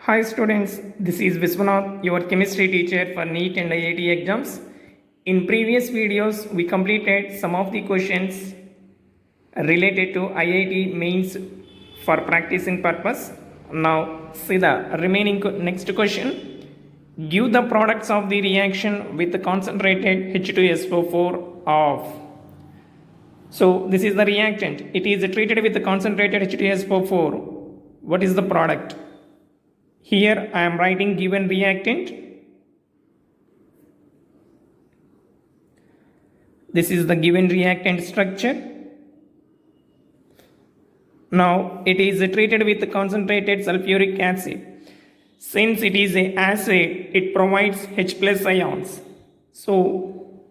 Hi students, this is Viswanath, your chemistry teacher for NEET and IIT exams. In previous videos, we completed some of the questions related to IIT mains for practicing purpose. Now see the remaining next question. Give the products of the reaction with the concentrated H2SO4 of. So this is the reactant. It is treated with the concentrated H2SO4. What is the product? Here I am writing given reactant. This is the given reactant structure. Now it is treated with concentrated sulfuric acid. Since it is an acid, it provides H plus ions. So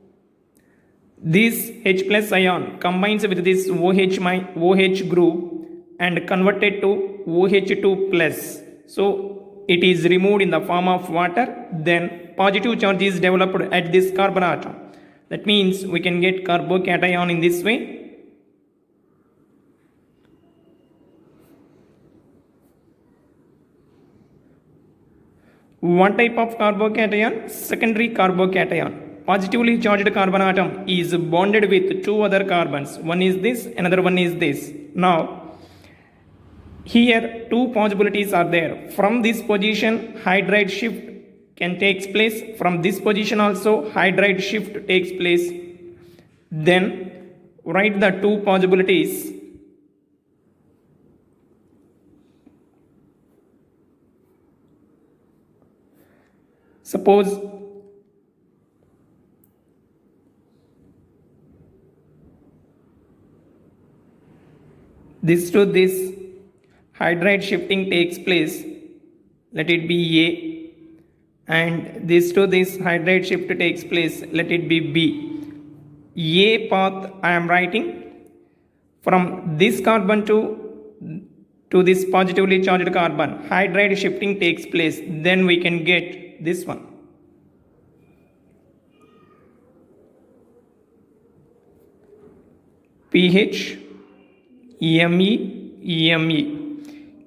this H plus ion combines with this OH group and converted to OH2 plus. So it is removed in the form of water, then positive charge is developed at this carbon atom. That means we can get carbocation in this way. One type of carbocation, secondary carbocation. Positively charged carbon atom is bonded with two other carbons. One is this, another one is this. Now, here two possibilities are there. From this position, hydride shift can take place. From this position also, hydride shift takes place. Then write the two possibilities. Suppose this to this hydride shifting takes place, let it be A, and this to this hydride shift takes place, let it be B. A path I am writing from this carbon to this positively charged carbon, hydride shifting takes place, then we can get this one. pH, EME.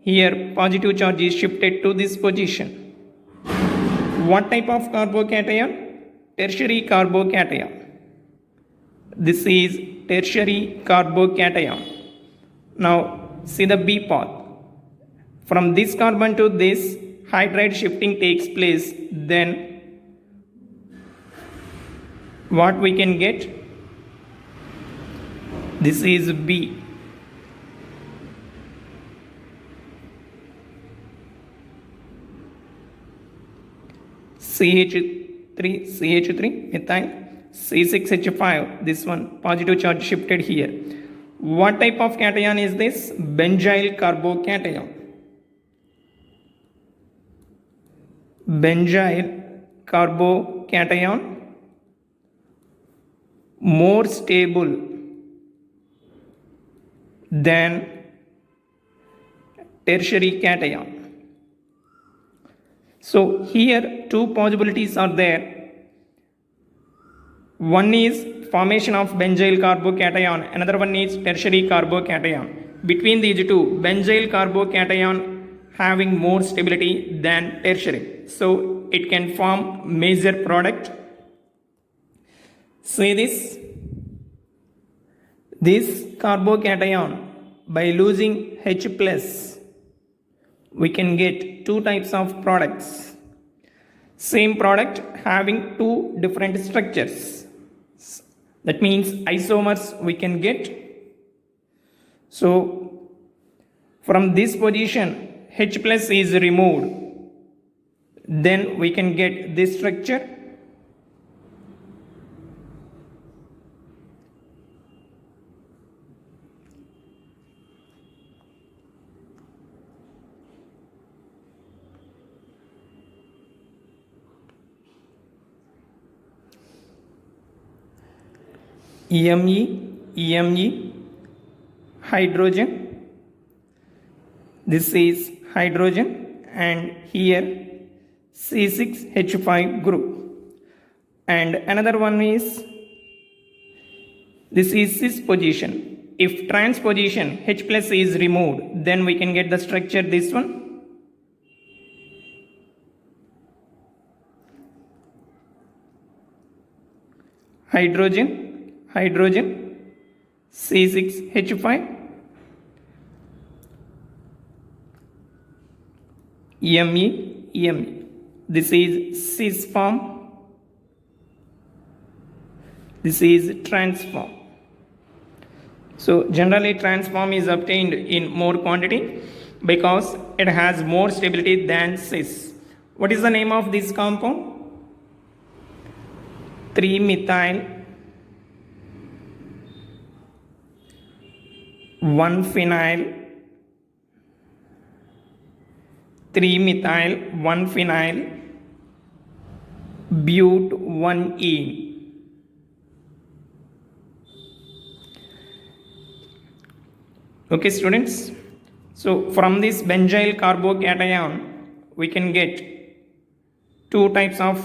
Here positive charge is shifted to this position. What type of carbocation? Tertiary carbocation. This is tertiary carbocation. Now see the B path. From this carbon to this, hydride shifting takes place. Then what we can get? This is B. CH3 methyl, C6H5, this one positive charge shifted here. What type of cation is this? Benzyl carbocation. Benzyl carbocation, more stable than tertiary cation. So here two possibilities are there. One is formation of benzyl carbocation, another one is tertiary carbocation. Between these two, benzyl carbocation having more stability than tertiary. So it can form major product. See this? This carbocation, by losing H plus, we can get two types of products. Same product having two different structures. That means isomers we can get. So from this position, H plus is removed. Then we can get this structure. EME, hydrogen. This is hydrogen, and here C6H5 group. And another one is, this is cis position. If trans position H plus is removed, then we can get the structure this one. hydrogen, hydrogen, C6H5, Me, Me. This is cis form. This is trans form. So generally trans form is obtained in more quantity because it has more stability than cis. What is the name of this compound? 3-methyl 1-phenyl 3-methyl 1-phenyl but-1-ene. Okay students, so from this benzyl carbocation we can get two types of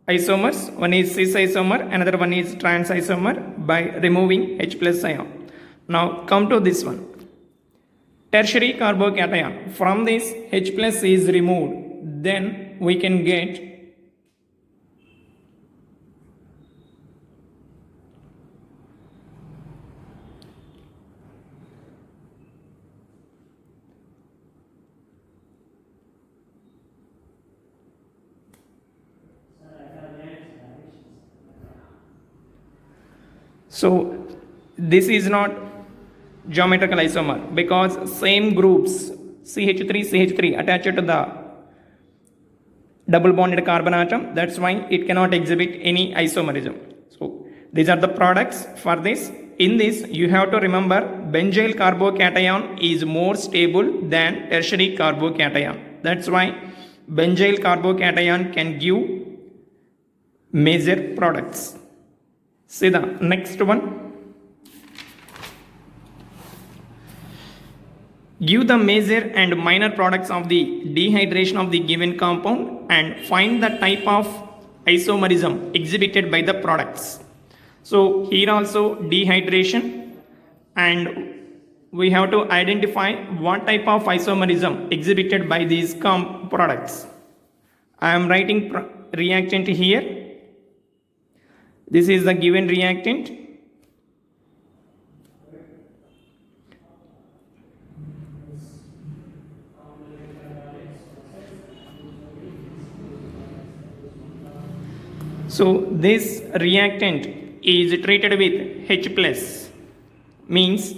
isomers. One is cis isomer, another one is trans isomer by removing H plus ion. Now come to this one, tertiary carbocation. From this H plus is removed, then we can get so this is not geometrical isomer because same groups CH3 attached to the double bonded carbon atom. That's why it cannot exhibit any isomerism. So these are the products for this. In this you have to remember benzyl carbocation is more stable than tertiary carbocation. That's why benzyl carbocation can give major products. See the next one. Give the major and minor products of the dehydration of the given compound and find the type of isomerism exhibited by the products. So here also dehydration, and we have to identify what type of isomerism exhibited by these products. I am writing reactant here. This is the given reactant. So this reactant is treated with H plus, means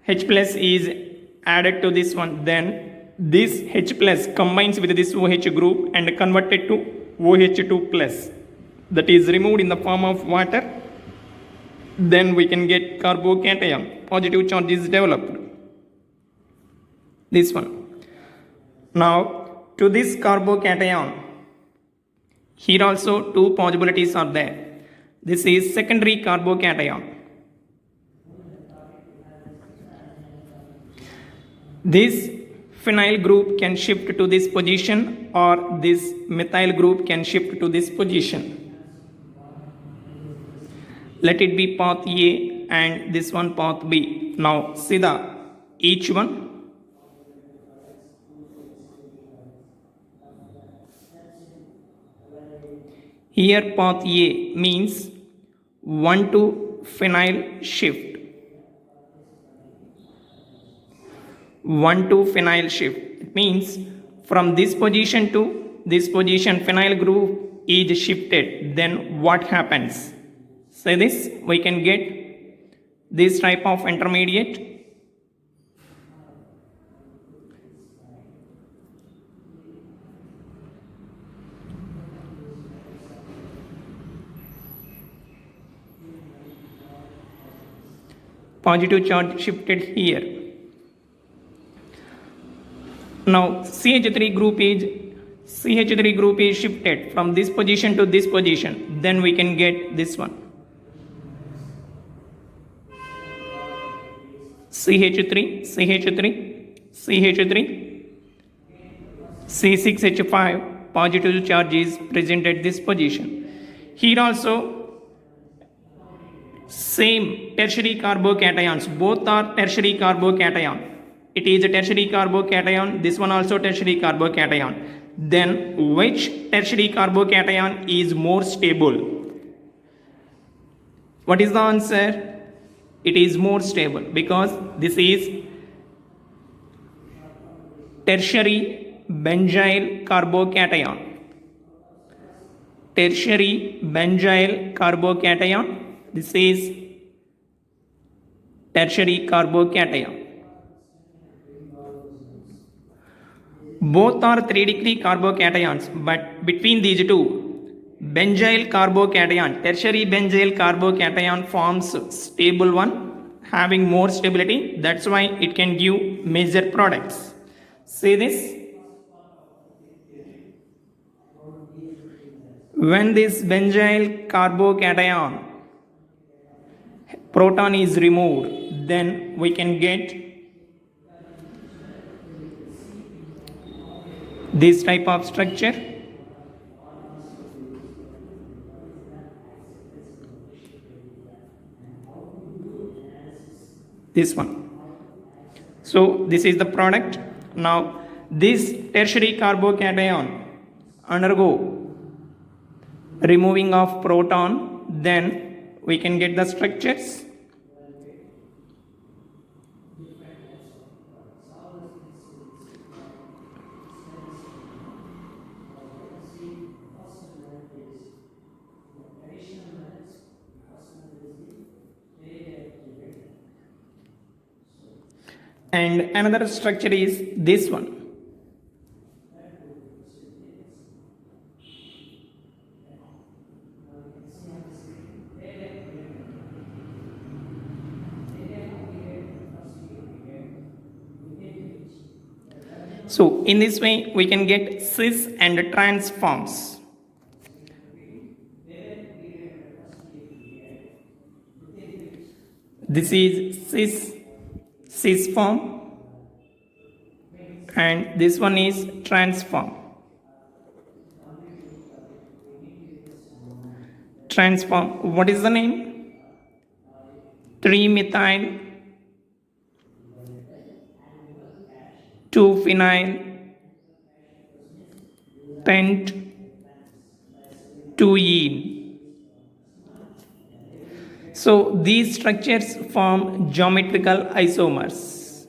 H plus is added to this one, then this H plus combines with this OH group and converted to OH2 plus, that is removed in the form of water. Then we can get carbocation, positive charge is developed. This one. Now to this carbocation, here also two possibilities are there. This is secondary carbocation. This phenyl group can shift to this position, or this methyl group can shift to this position. Let it be path A and this one path B. Now see the each one. Here path A means 1,2-phenyl shift. 1,2-phenyl shift. It means from this position to this position phenyl group is shifted. Then what happens? Say this, we can get this type of intermediate. Positive charge shifted here. Now CH3 group is shifted from this position to this position. Then we can get this one. CH3, C6H5, positive charge is present at this position. Here also same tertiary carbocations, both are tertiary carbocation. It is a tertiary carbocation, this one also tertiary carbocation. Then which tertiary carbocation is more stable? What is the answer? It is more stable because this is tertiary benzyl carbocation. Tertiary benzyl carbocation. This is tertiary carbocation. Both are 3-degree carbocations, but between these two, benzyl carbocation, tertiary benzyl carbocation forms stable one, having more stability. That's why it can give major products. See this? When this benzyl carbocation proton is removed, then we can get this type of structure. This one. So this is the product. Now this tertiary carbocation undergo removing of proton, then we can get the structures. And another structure is this one. So in this way we can get cis and trans forms. This is cis form and this one is trans form. Trans form, what is the name? 3-methyl 2-phenyl pent 2-ene. So these structures form geometrical isomers.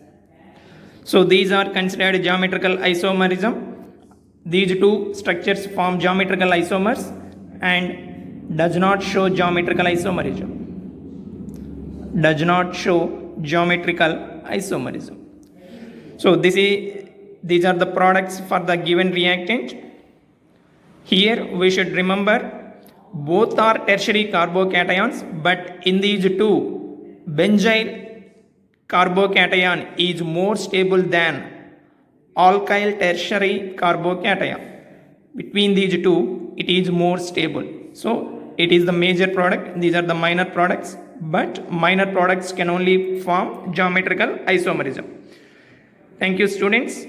So these are considered geometrical isomerism. These two structures form geometrical isomers and does not show geometrical isomerism. Does not show geometrical isomerism. So these are the products for the given reactant. Here we should remember both are tertiary carbocations, but in these two, benzyl carbocation is more stable than alkyl tertiary carbocation. Between these two, it is more stable. So it is the major product. These are the minor products, but minor products can only form geometrical isomerism. Thank you, students.